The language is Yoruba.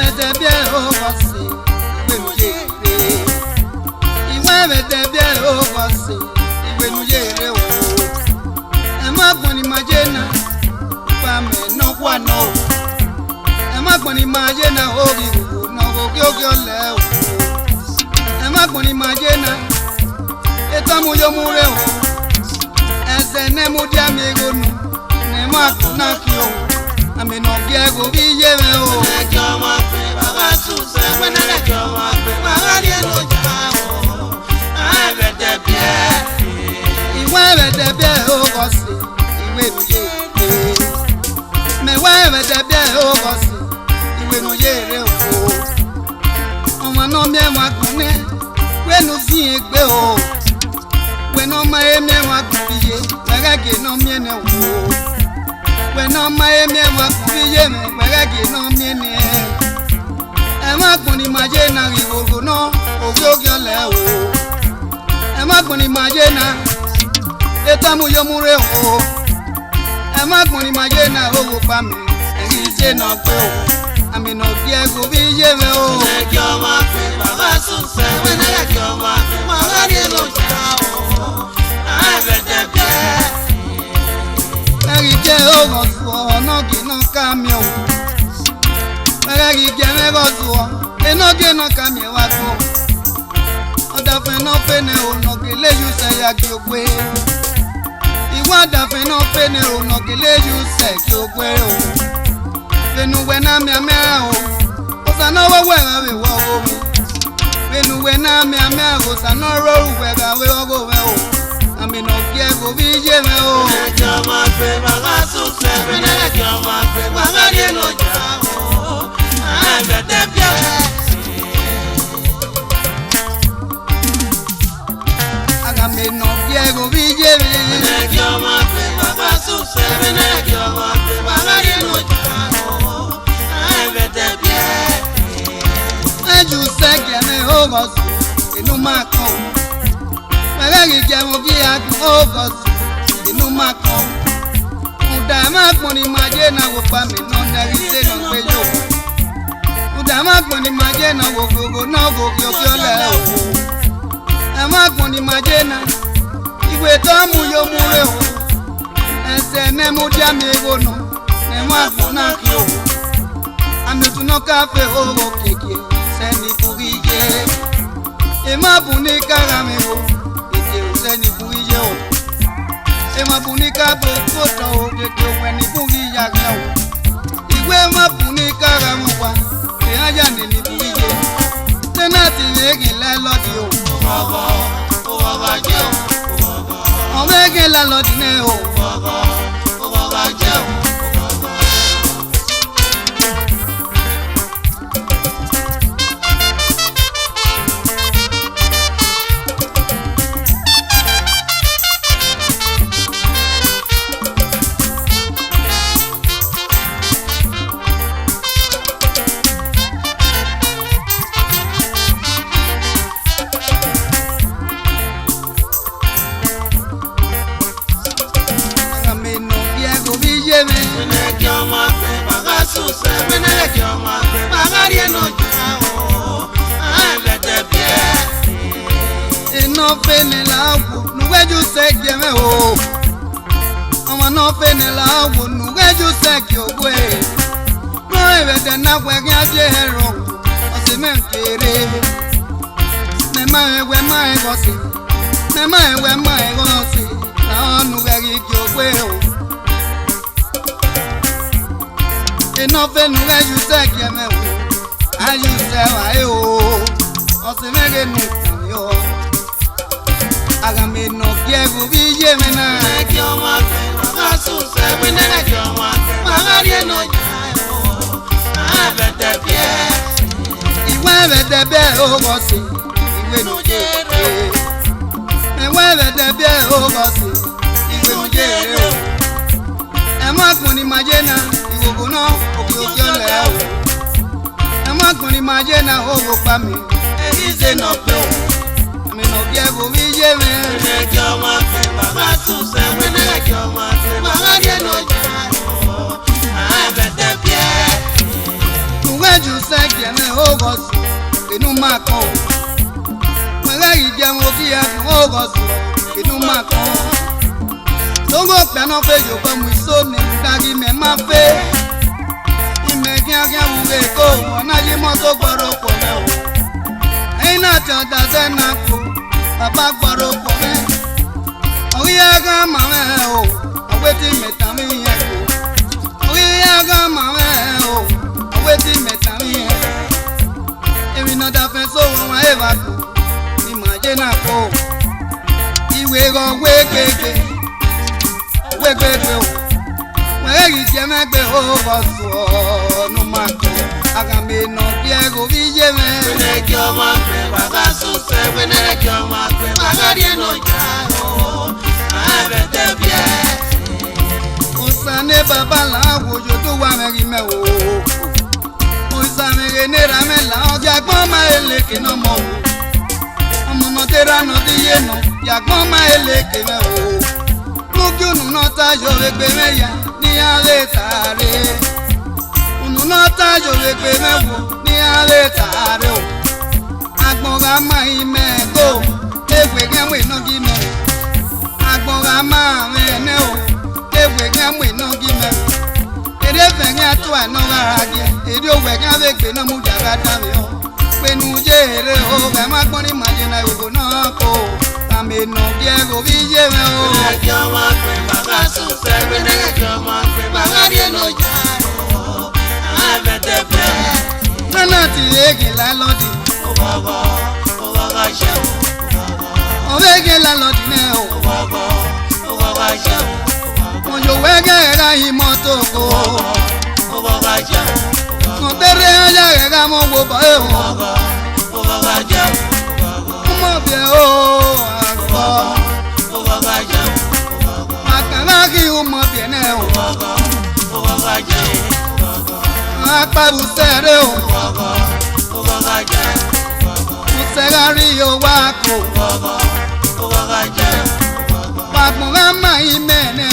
vete bien o gosi, iwe nujere. Iwe vete bien o gosi, iwe nujere o. Ema gboni majena, pa me no kwa no. Ema gboni majena ogi o, no ogi ogi ole o. Ema gboni majena, etamu yo mure o. Ese ne mu dia mi gonu, ne ma kuna kio. Ame no biego biyeme o. Ne kyo ma pe baba suse, we ne kyo ma pe baba die no jawo. Ai vete bien. Iwe vete bien o gosi, iwe nujere. Me we vete bien o gosi, iwe nujere o. Ọmọ no mi wa kune, we no si egbe o. We no ma emi wa kubiye, wega ke no mi ne o. We no ma emi wa kubiye me, wega ke no mi ne. E ma kuni majena riwogo no, ogyo le o. E ma kuni majena, etamu yo mure o. E ma kuni majena owo pa mi, eri se no pe o. Ami no biego biye me o. Ne kyo ma pe baba suse, we ne kyo ma pe baba die no jawo. Ai vete bien. Eri je o gosu no ki no kamio. Eri je me gosu eno ki no kamio wa ko. Oda fe no pene o no ke le ju se ya ki ogbe. Iwa da fe no pene o no ke le ju se ki ogbe o. Benu we na mi ame o. O sa no we ra we wo o. Benu we na mi ame o sa no ro we ga we o go we o. Ami no biego bije me o. Ne kyo ma pe baba suse, we ne kyo ma pe baba die no jawo. Ai vete bien. Agame no biego bije me. Ne kyo ma pe baba suse, we ne kyo ma pe baba die no jawo. Ai vete bien. Eju se ke me o gosu inu ma kan. Eri je mo bi adu o gosu inu ma kan. Uda ma gbon ni majena wo pa mi no neri se no pe yo. Uda ma gbon ni majena wo gogo no go ki o ki ole o. E ma gbon ni majena iwe to mu yo mure o. Ese ne mu dia mi ego no ne ma gbon na ki o. Ami tu no cafe o go keke se ni burije. E ma bu ni kara mi o. Ete o se ni burije o. E ma bu ni ka bo koto o keke o we ni burije o. Iwe ma bu ni kara mi wa. E aja ni ni burije. Tenati ni egi le lodi o. Baba je o. Ọmọ egi le lodi ne o. Baba je o. No pene la wo nuweju se ge me o. Ọmọ no pene la wo nuweju se ge ogwe. No evete na we gi aje hero. O se me nkere. Me ma e gosi. Me ma e gosi. Na onu ge gi ogwe o. E no fe nuweju se ge me o. Ayu se wa e o. O se me ge nu yo. Agame no biego bije me na. Ne kyo ma pe baba suse, we ne kyo ma pe baba die no jawo. Ai vete bien. Iwe vete bien o gosi, iwe nujere. Me we vete bien o gosi, iwe nujere o. E ma gbon ni majena, iwogo no oki oki ole o. E ma gbon ni majena owo pa mi, eri se no pe o. Ami no biego bije me. Ne kyo ma pe baba suse, we ne kyo ma pe baba die no jawo. Ai vete bien. ju sẹ́kẹ̀ ní ọgọ́sù inú máa kọ́ mẹ́rẹ́ ìjẹun kí ẹkùn ọgọ́sù inú máa kọ́ lóńgò pẹ́ná pé yòókù mú ìsóni dárí mẹ́ máa fẹ́ ìmẹ̀ kíákíá wúwe kó ọ̀nà yìí mọ́tò gbọ́dọ̀ pọ̀ mẹ́ o ẹ̀yin náà tí ọ̀dà sẹ́nà kó bàbá gbọ́dọ̀ pọ̀ mẹ́ orí ẹ̀gá màmẹ́ o ọ̀wé tí mẹ́ta mi yẹn kó orí ẹ̀gá màmẹ́ o ọ̀wé tí mẹ́ta mi yẹn èmi náà dáfẹ́ sówó wọn ẹ̀ bá kú ni màá jẹ́ náà kó ìwé rọ wégbègbè wégbègbè o wẹ́rẹ́ yìí jẹ́ mẹ́gbẹ́ o bọ̀ sọ̀ọ́nù máa kọ́ àgàmì nà bí ẹ̀rọ bí yé mẹ́. Wẹ́nẹ́ kí ọmọ àgbẹ̀ bàbá sùn sẹ́ wẹ́nẹ́ kí ọmọ àgbẹ̀ bàbá rí ẹnu ìjà o àbẹ̀tẹ̀ bí ẹ̀. Osane baba la wojo tó wà mẹ́rin mẹ́ o. Osamere nera mẹ́la ọjà gbọ́n máa eleke náà mọ̀ o. Ọmọ náà tẹ́ra náà ti yé nà yàgbọ́n máa eleke mẹ́ o. Lókè ònù náà tájọ wípé mẹ́yà ní alẹ́ tààrẹ. Ònù náà tájọ wípé mẹ́wò ní alẹ́ tààrẹ o. Agbọ̀nra máa ń mẹ́ẹ̀kọ́ léwé gẹ́wé náà kí mẹ́ o. Agbọ̀nra máa ń rẹ̀ o. Ewe ŋa mwe no gime, ede fe ŋa to ano garage, ede owe ŋa be gbe no mu jaga tami o. Penu jere o, be ma gbon ni maje na ogo na ko. Tami no bi e go bi je me o. Wẹ́nẹ́ kí ọmọ àgbẹ̀ bàbá sùn sẹ́ wẹ́nẹ́ kí ọmọ àgbẹ̀ bàbá rí ẹnu ìjà o àbẹ̀tẹ̀ bí ẹ̀. Nana ti ege la lodi, Ó bọ̀bọ̀ ṣe o. ege la lodi ne o. Ó bọ̀bọ̀ ṣe o. Oyo wege ra imoto ko. Ó bọ̀bọ̀ ṣe o. Mo tere aya ga mo wo ba e o. Ó bọ̀bọ̀ ṣe o. Mo bi o agbo. Ó bọ̀bọ̀ ṣe o. Makana ki o mo bi ne o. Ó bọ̀bọ̀ ṣe o. Aparu sere o. Ó bọ̀bọ̀ ṣe o. Mo sera ri o wa ko. Ó bọ̀bọ̀ ṣe o. Pagbon ga ma imene